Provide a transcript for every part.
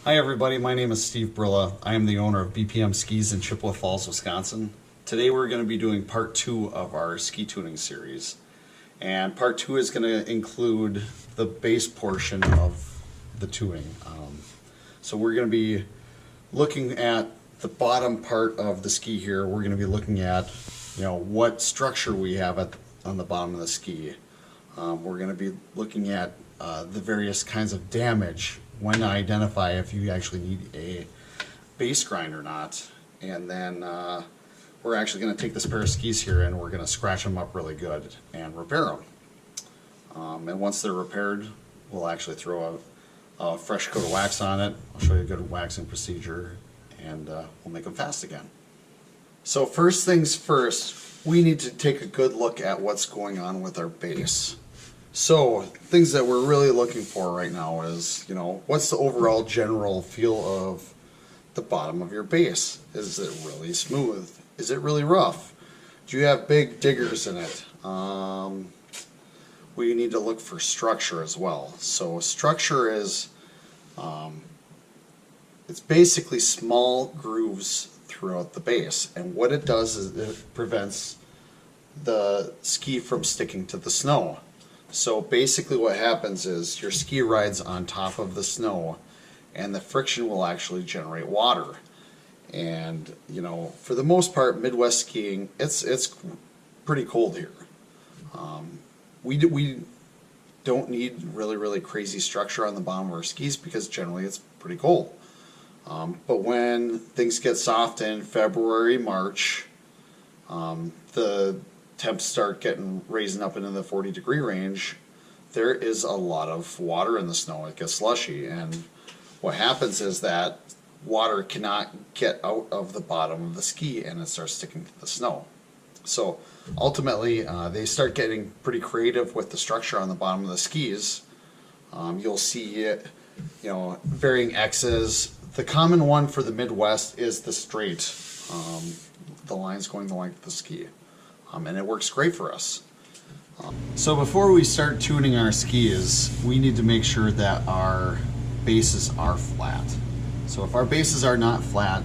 Hi everybody, my name is Steve Brilla. I am the owner of BPM Skis in Chippewa Falls, Wisconsin. Today we're going to be doing part 2 of our ski tuning series. And part 2 is going to include the base portion of the tuning. So we're going to be looking at the bottom part of the ski here. We're going to be looking at, what structure we have on the bottom of the ski. We're going to be looking at the various kinds of damage, when to identify if you actually need a base grind or not. And then we're actually going to take this pair of skis here and we're going to scratch them up really good and repair them. And once they're repaired, we'll actually throw a fresh coat of wax on it. I'll show you a good waxing procedure, and we'll make them fast again. So first things first, we need to take a good look at what's going on with our base. So things that we're really looking for right now is, what's the overall general feel of the bottom of your base? Is it really smooth? Is it really rough? Do you have big diggers in it? We need to look for structure as well. So structure is, it's basically small grooves throughout the base, and what it does is it prevents the ski from sticking to the snow. So basically what happens is your ski rides on top of the snow and the friction will actually generate water. And for the most part, Midwest skiing, it's pretty cold here. We don't need really crazy structure on the bottom of our skis because generally it's pretty cold. But when things get soft in February, March, the temps start raising up into the 40-degree range, there is a lot of water in the snow. It gets slushy, and what happens is that water cannot get out of the bottom of the ski and it starts sticking to the snow. So ultimately they start getting pretty creative with the structure on the bottom of the skis. You'll see varying X's. The common one for the Midwest is the straight, the lines going the length of the ski. And it works great for us. So before we start tuning our skis, we need to make sure that our bases are flat. So if our bases are not flat,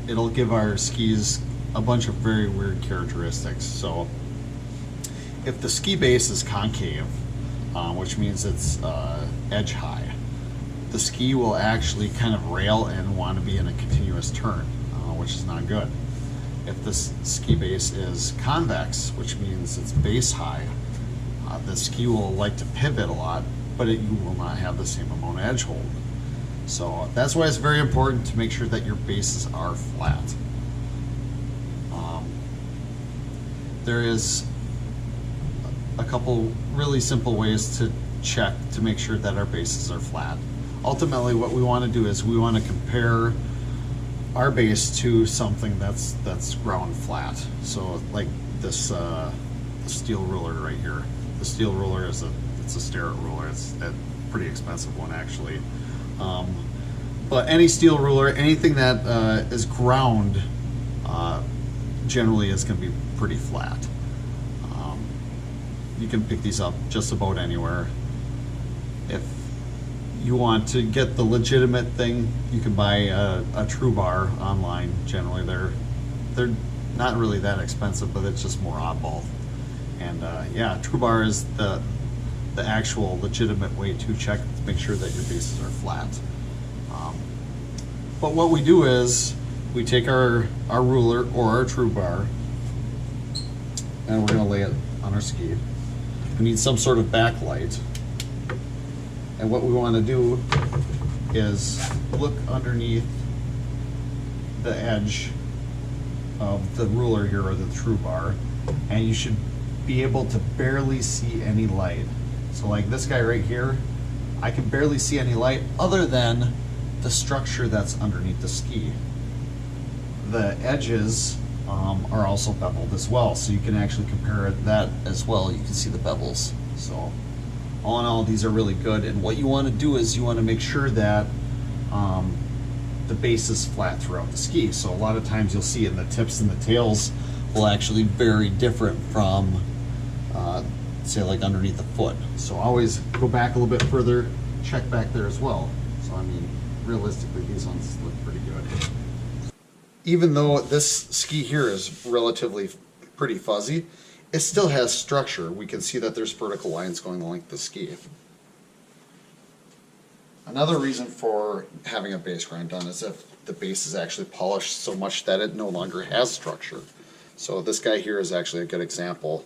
it'll give our skis a bunch of very weird characteristics. So if the ski base is concave, which means it's edge high, the ski will actually kind of rail and want to be in a continuous turn, which is not good. If the ski base is convex, which means it's base high, the ski will like to pivot a lot, but you will not have the same amount of edge hold. So that's why it's very important to make sure that your bases are flat. There is a couple really simple ways to check to make sure that our bases are flat. Ultimately, what we want to do is we want to compare our base to something that's ground flat. So like this steel ruler right here. The steel ruler is it's a Starrett ruler. It's a pretty expensive one actually. But any steel ruler, anything that is ground, generally is going to be pretty flat. You can pick these up just about anywhere. If you want to get the legitimate thing, you can buy a True Bar online. Generally they're not really that expensive, but it's just more oddball. And yeah, True Bar is the actual legitimate way to check to make sure that your bases are flat. But what we do is we take our ruler or our True Bar and we're going to lay it on our ski. We need some sort of backlight. And what we want to do is look underneath the edge of the ruler here, or the True Bar, and you should be able to barely see any light. So like this guy right here, I can barely see any light other than the structure that's underneath the ski. The edges are also beveled as well, so you can actually compare that as well. You can see the bevels. So all in all, these are really good, and what you want to do is you want to make sure that the base is flat throughout the ski. So a lot of times you'll see in the tips and the tails will actually vary different from say like underneath the foot. So always go back a little bit further, check back there as well. So I mean, realistically, these ones look pretty good. Even though this ski here is relatively pretty fuzzy, it still has structure. We can see that there's vertical lines going the length of the ski. Another reason for having a base grind done is if the base is actually polished so much that it no longer has structure. So this guy here is actually a good example.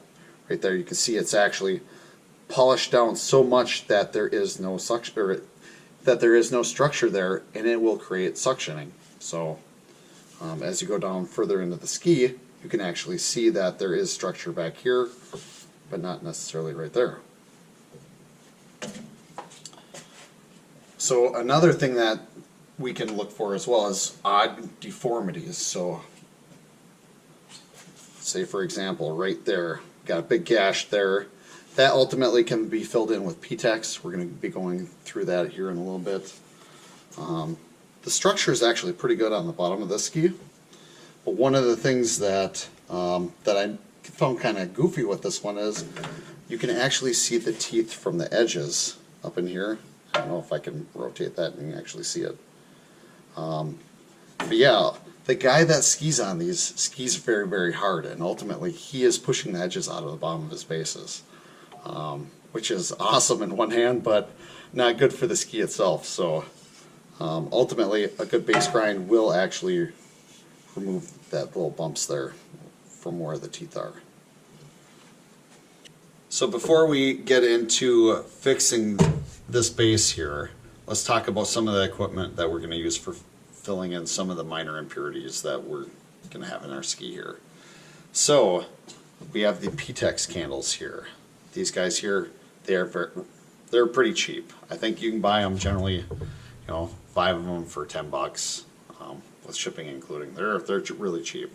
Right there you can see it's actually polished down so much that there is no suction, or that there is no structure there, and it will create suctioning. So as you go down further into the ski, you can actually see that there is structure back here, but not necessarily right there. So another thing that we can look for as well is odd deformities. So say for example right there, got a big gash there. That ultimately can be filled in with P-Tex. We're going to be going through that here in a little bit. The structure is actually pretty good on the bottom of this ski. But one of the things that I found kind of goofy with this one is you can actually see the teeth from the edges up in here. I don't know if I can rotate that and you can actually see it. But yeah, the guy that skis on these skis very, very hard, and ultimately he is pushing the edges out of the bottom of his bases, which is awesome in one hand, but not good for the ski itself. So ultimately, a good base grind will actually remove that little bumps there from where the teeth are. So before we get into fixing this base here, let's talk about some of the equipment that we're going to use for filling in some of the minor impurities that we're going to have in our ski here. So we have the P-Tex candles here. These guys here, they're pretty cheap. I think you can buy them generally, you know, 5 of them for $10 with shipping including. They're really cheap.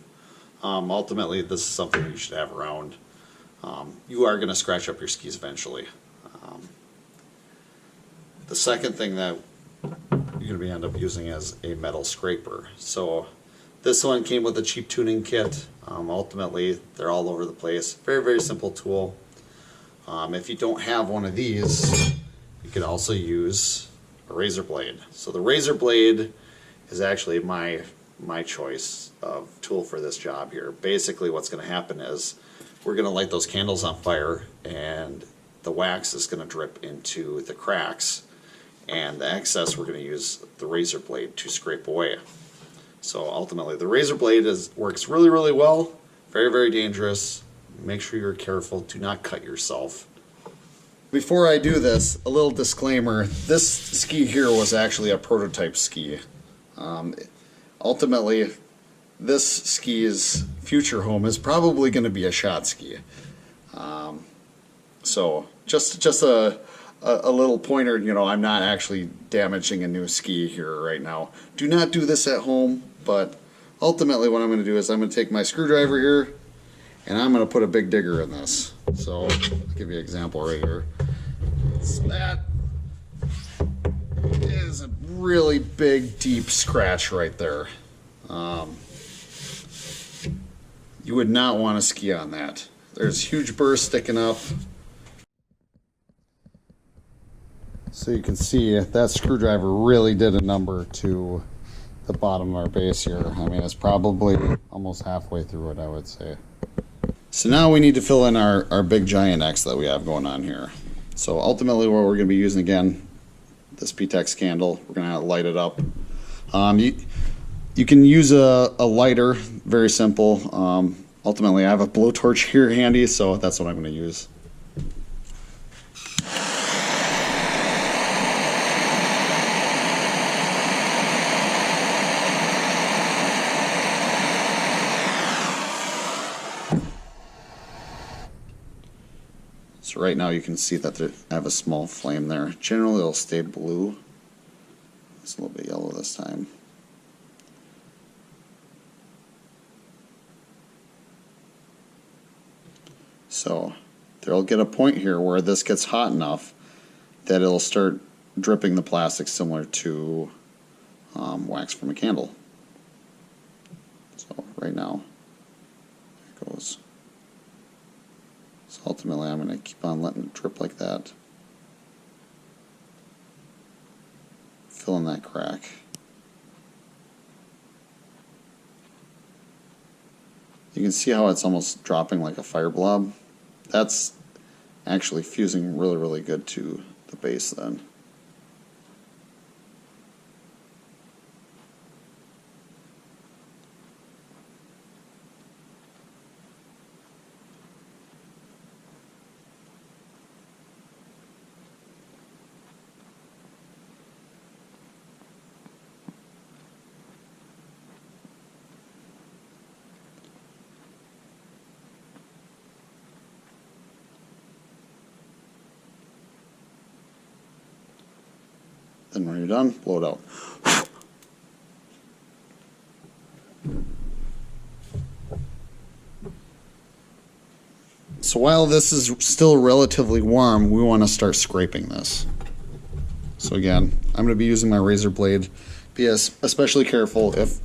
Ultimately, this is something you should have around. You are going to scratch up your skis eventually. The second thing that you're going to end up using is a metal scraper. So this one came with a cheap tuning kit. Ultimately, they're all over the place. Very, very simple tool. If you don't have one of these, you could also use a razor blade. So the razor blade is actually my choice of tool for this job here. Basically what's going to happen is we're going to light those candles on fire, and the wax is going to drip into the cracks, and the excess we're going to use the razor blade to scrape away. So ultimately the razor blade works really, really well. Very, very dangerous. Make sure you're careful. Do not cut yourself. Before I do this, a little disclaimer. This ski here was actually a prototype ski. Ultimately, this ski's future home is probably going to be a shot ski. So just a little pointer, you know, I'm not actually damaging a new ski here right now. Do not do this at home, but ultimately what I'm going to do is I'm going to take my screwdriver here and I'm going to put a big digger in this. So I'll give you an example right here. That is a really big, deep scratch right there. You would not want to ski on that. There's huge burrs sticking up. So you can see that screwdriver really did a number to the bottom of our base here. I mean, it's probably almost halfway through it, I would say. So now we need to fill in our big giant X that we have going on here. So ultimately what we're going to be using, again, this P-Tex candle. We're going to light it up. You can use a lighter, very simple. Ultimately I have a blowtorch here handy, so that's what I'm going to use. So right now you can see that I have a small flame there. Generally it'll stay blue. It's a little bit yellow this time. So there'll get a point here where this gets hot enough that it'll start dripping the plastic, similar to wax from a candle. So right now, there it goes. So ultimately I'm going to keep on letting it drip like that. fill in that crack. You can see how it's almost dropping like a fire blob. That's actually fusing really, really good to the base then. Then when you're done, blow it out. So while this is still relatively warm, we want to start scraping this. So again, I'm going to be using my razor blade. Be especially careful if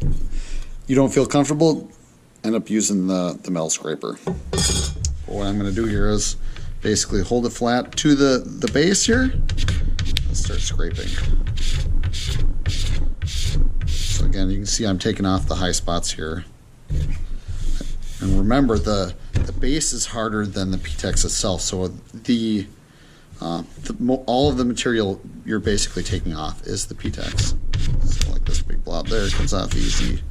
you don't feel comfortable, end up using the metal scraper. But what I'm going to do here is basically hold it flat to the base here and start scraping. So again, you can see I'm taking off the high spots here. And remember, the base is harder than the PTEX itself, so all of the material you're basically taking off is the PTEX. So like this big blob there comes off easy.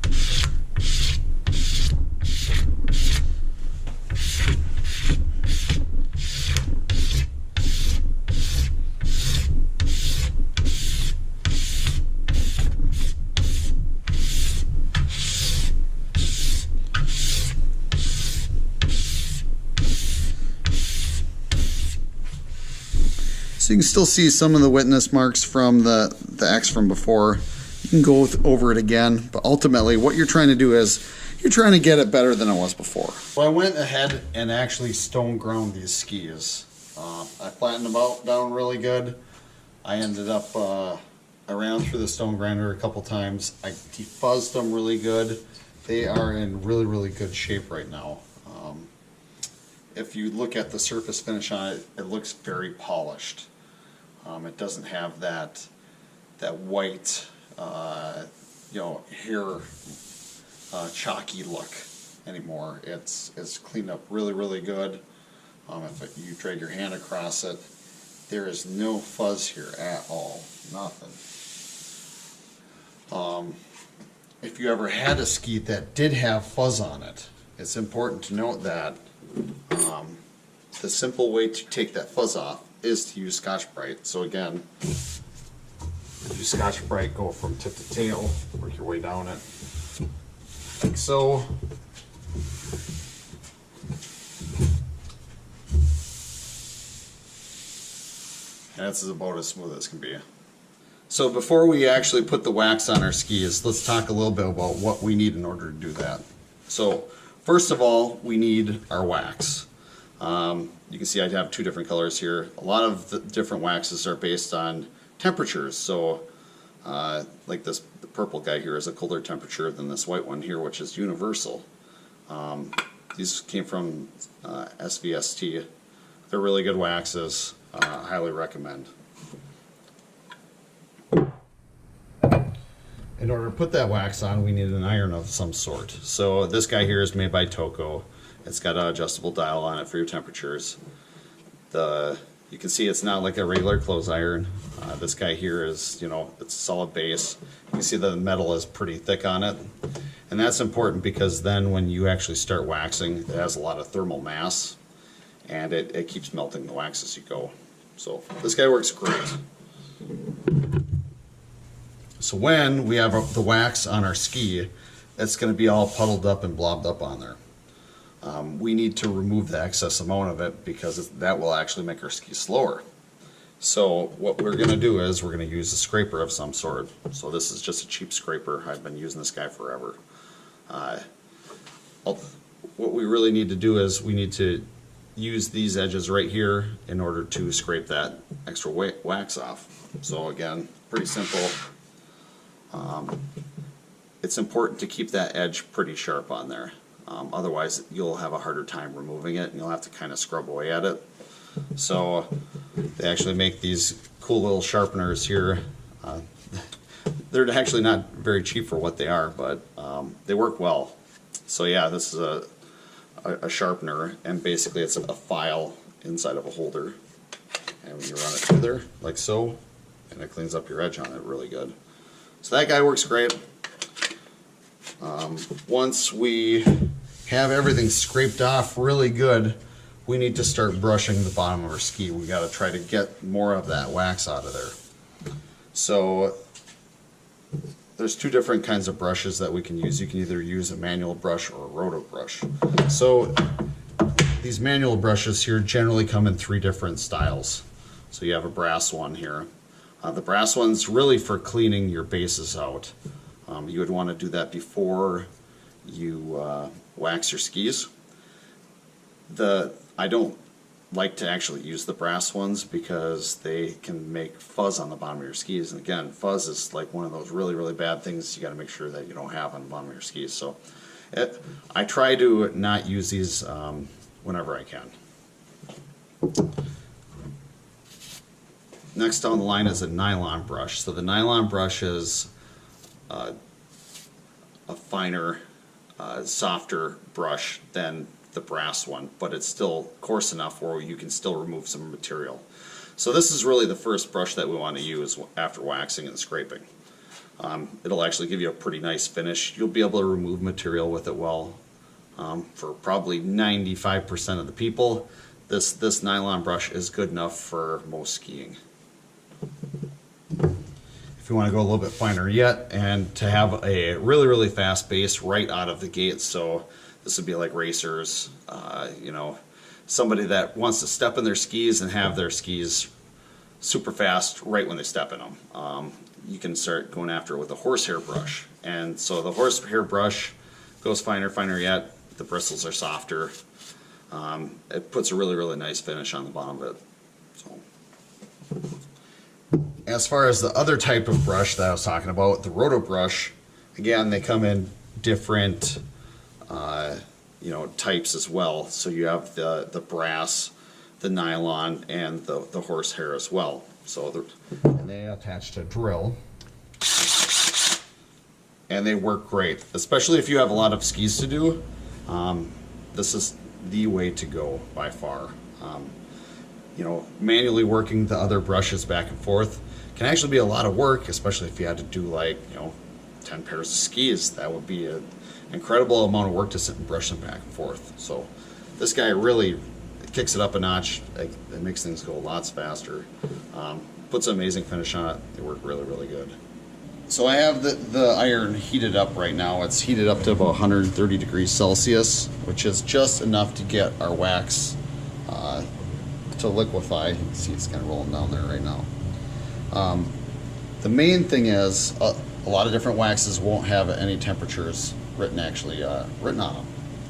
So you can still see some of the witness marks from the X from before. You can go over it again, but ultimately what you're trying to do is you're trying to get it better than it was before. So I went ahead and actually stone ground these skis. I flattened them down really good. I ended up, I ran through the stone grinder a couple times. I defuzzed them really good. They are in really, really good shape right now. If you look at the surface finish on it, it looks very polished. It doesn't have that white, hair chalky look anymore. It's cleaned up really, really good. If you drag your hand across it, there is no fuzz here at all. Nothing. If you ever had a ski that did have fuzz on it, it's important to note that the simple way to take that fuzz off is to use Scotch-Brite. So again, use Scotch-Brite, go from tip to tail, work your way down it, like so. And this is about as smooth as can be. So before we actually put the wax on our skis, let's talk a little bit about what we need in order to do that. So first of all, we need our wax. You can see I have two different colors here. A lot of the different waxes are based on temperatures. So like the purple guy here is a colder temperature than this white one here, which is universal. These came from SVST. They're really good waxes. Highly recommend. In order to put that wax on, we need an iron of some sort. So this guy here is made by Toco. It's got an adjustable dial on it for your temperatures. You can see it's not like a regular clothes iron. This guy here is, it's a solid base. You can see the metal is pretty thick on it. And that's important because then when you actually start waxing, it has a lot of thermal mass and it keeps melting the wax as you go. So this guy works great. So when we have the wax on our ski, it's going to be all puddled up and blobbed up on there. We need to remove the excess amount of it because that will actually make our ski slower. So what we're going to do is we're going to use a scraper of some sort. So this is just a cheap scraper. I've been using this guy forever. What we really need to do is we need to use these edges right here in order to scrape that extra wax off. So again, pretty simple. It's important to keep that edge pretty sharp on there. Otherwise you'll have a harder time removing it and you'll have to kind of scrub away at it. So they actually make these cool little sharpeners here. They're actually not very cheap for what they are, but they work well. So yeah, this is a sharpener, and basically it's a file inside of a holder. And when you run it through there, like so, and it cleans up your edge on it really good. So that guy works great. Once we have everything scraped off really good, we need to start brushing the bottom of our ski. We got to try to get more of that wax out of there. So there's two different kinds of brushes that we can use. You can either use a manual brush or a roto brush. So these manual brushes here generally come in three different styles. So you have a brass one here. The brass one's really for cleaning your bases out. You would want to do that before you wax your skis. I don't like to actually use the brass ones because they can make fuzz on the bottom of your skis. And again, fuzz is like one of those really, really bad things you got to make sure that you don't have on the bottom of your skis. So I try to not use these whenever I can. Next down the line is a nylon brush. So the nylon brush is a finer, softer brush than the brass one, but it's still coarse enough where you can still remove some material. So this is really the first brush that we want to use after waxing and scraping. It'll actually give you a pretty nice finish. You'll be able to remove material with it well. For probably 95% of the people, this nylon brush is good enough for most skiing. If you want to go a little bit finer yet and to have a really, really fast base right out of the gate, so this would be like racers, you know, somebody that wants to step in their skis and have their skis super fast right when they step in them. You can start going after it with a horsehair brush. And so the horsehair brush goes finer yet. The bristles are softer. It puts a really, really nice finish on the bottom of it. So, as far as the other type of brush that I was talking about, the roto brush, again, they come in different types as well. So you have the brass, the nylon, and the horsehair as well. So and they attach to a drill, and they work great, especially if you have a lot of skis to do. This is the way to go by far. Manually working the other brushes back and forth can actually be a lot of work, especially if you had to do 10 pairs of skis. That would be an incredible amount of work to sit and brush them back and forth. So this guy really kicks it up a notch. It makes things go lots faster. Puts an amazing finish on it. They work really, really good. So I have the iron heated up right now. It's heated up to about 130 degrees Celsius, which is just enough to get our wax to liquefy. You can see it's kind of rolling down there right now. The main thing is a lot of different waxes won't have any temperatures written on them.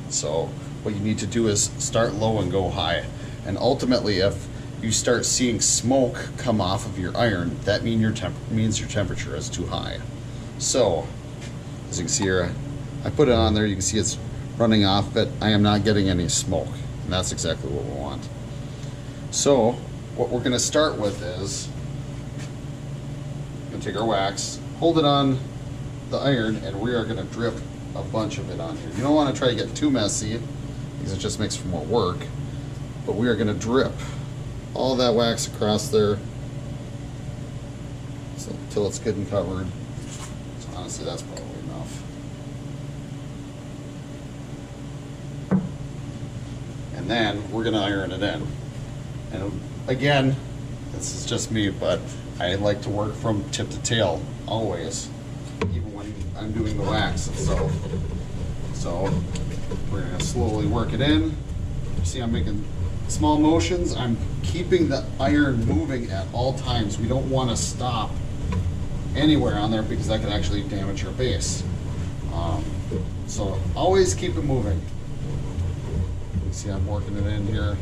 So what you need to do is start low and go high. And ultimately, if you start seeing smoke come off of your iron, that means your temperature is too high. So, as you can see here, I put it on there. You can see it's running off, but I am not getting any smoke. And that's exactly what we want. So, what we're going to start with is, we're going to take our wax, hold it on the iron, and we are going to drip a bunch of it on here. You don't want to try to get too messy, because it just makes for more work. But we are going to drip all that wax across there until it's good and covered. So honestly, that's probably enough. And then we're going to iron it in. And again, this is just me, but I like to work from tip to tail always, even when I'm doing the wax itself. So we're going to slowly work it in. See, I'm making small motions. I'm keeping the iron moving at all times. We don't want to stop anywhere on there because that could actually damage your base. So always keep it moving. You see I'm working it in here.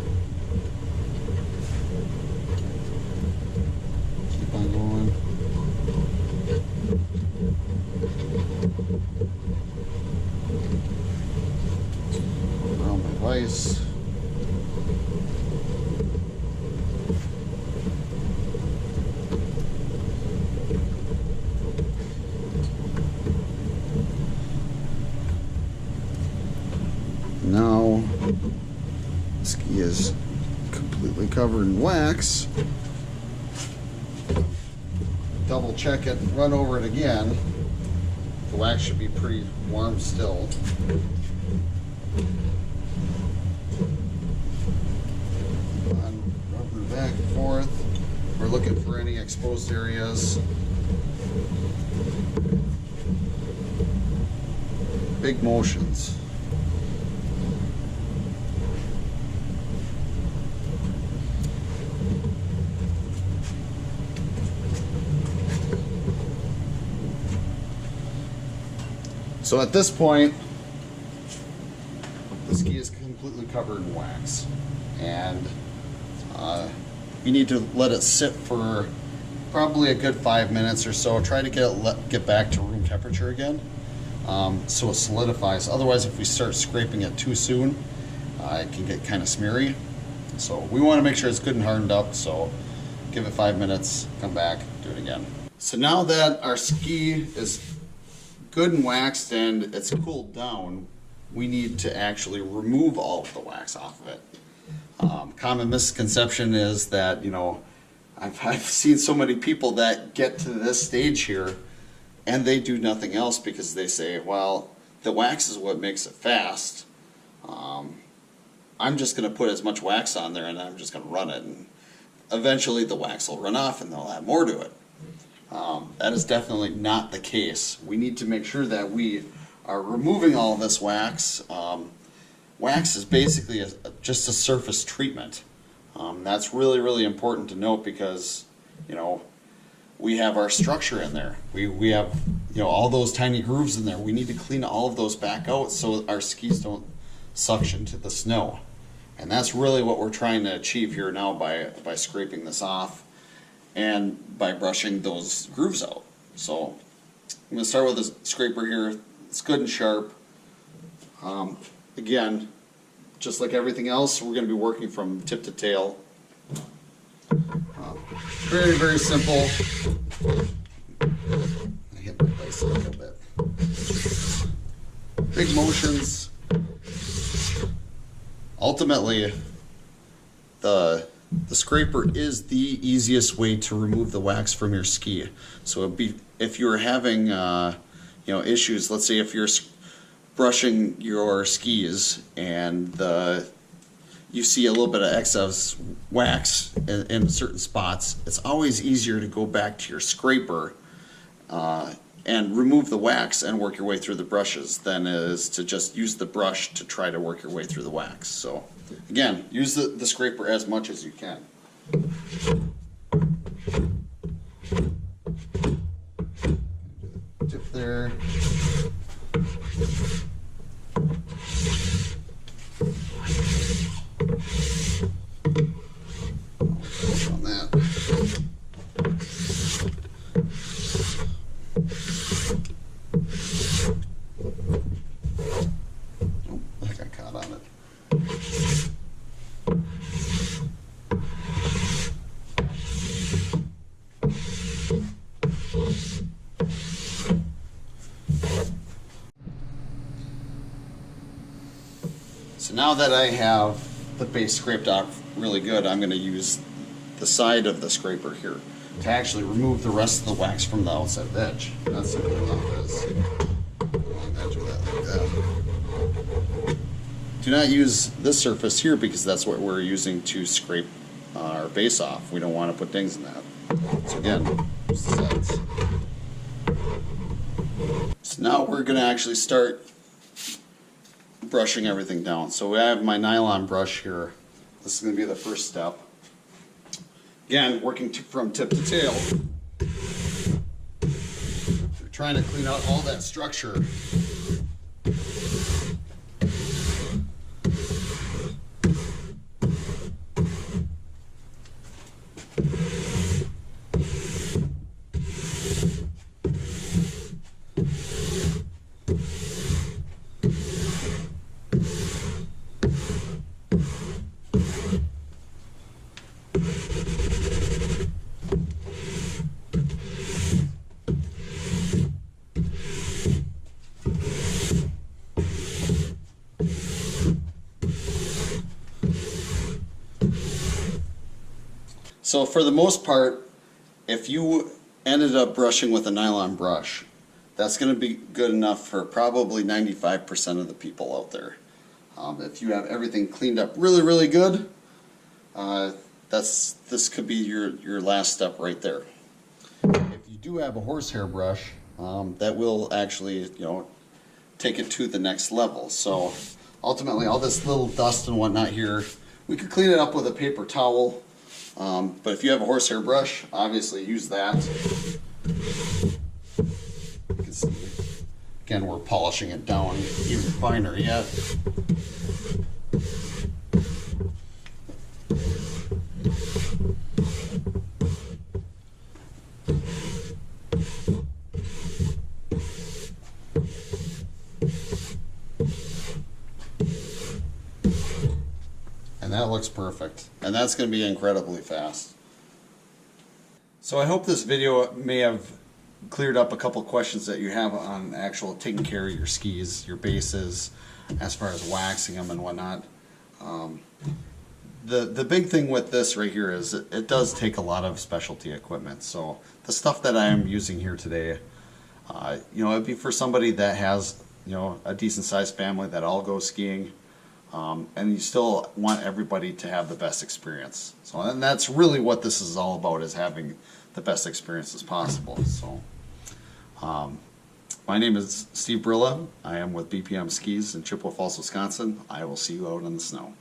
Keep on going. Around my vise. Ski is completely covered in wax. Double check it, run over it again. The wax should be pretty warm still. Rubbing back and forth. We're looking for any exposed areas. Big motions. So at this point, the ski is completely covered in wax, and you need to let it sit for probably a good 5 minutes or so. Try to get back to room temperature again, so it solidifies. Otherwise, if we start scraping it too soon, it can get kind of smeary. So we want to make sure it's good and hardened up. So give it 5 minutes, come back, do it again. So now that our ski is good and waxed and it's cooled down, we need to actually remove all of the wax off of it. Common misconception is that, you know, I've seen so many people that get to this stage here and they do nothing else because they say, well, the wax is what makes it fast. I'm just going to put as much wax on there and I'm just going to run it, and eventually the wax will run off and they'll add more to it. That is definitely not the case. We need to make sure that we are removing all of this wax. Wax is basically just a surface treatment. That's really, really important to note because, you know, we have our structure in there. We have, you know, all those tiny grooves in there. We need to clean all of those back out so our skis don't suction to the snow. And that's really what we're trying to achieve here now by scraping this off and by brushing those grooves out. So I'm going to start with a scraper here. It's good and sharp. Again, just like everything else, we're going to be working from tip to tail. Very, very simple. I hit my place a little bit. Big motions. Ultimately, the scraper is the easiest way to remove the wax from your ski. So if you're having you know, issues, let's say if you're brushing your skis and you see a little bit of excess wax in certain spots, it's always easier to go back to your scraper and remove the wax and work your way through the brushes than it is to just use the brush to try to work your way through the wax. So again, use the scraper as much as you can. Tip there. On that. Oh, I got caught on it. So now that I have the base scraped off really good, I'm going to use the side of the scraper here to actually remove the rest of the wax from the outside edge. That's simple enough as along the edge of that like that. Do not use this surface here because that's what we're using to scrape our base off. We don't want to put dings in that. So again, use the sides. So now we're going to actually start brushing everything down. So I have my nylon brush here. This is going to be the first step. Again, working from tip to tail. We're trying to clean out all that structure. So for the most part, if you ended up brushing with a nylon brush, that's going to be good enough for probably 95% of the people out there. If you have everything cleaned up really, really good, this could be your last step right there. If you do have a horsehair brush, that will actually, take it to the next level. So ultimately, all this little dust and whatnot here, we could clean it up with a paper towel. But if you have a horsehair brush, obviously use that. You can see, again, we're polishing it down even finer yet. And that looks perfect. And that's going to be incredibly fast. So I hope this video may have cleared up a couple questions that you have on actual taking care of your skis, your bases, as far as waxing them and whatnot. The big thing with this right here is it does take a lot of specialty equipment. So the stuff that I am using here today, it'd be for somebody that has, a decent sized family that all go skiing. And you still want everybody to have the best experience. So, and that's really what this is all about, is having the best experience as possible. So, my name is Steve Brilla. I am with BPM Skis in Chippewa Falls, Wisconsin. I will see you out in the snow.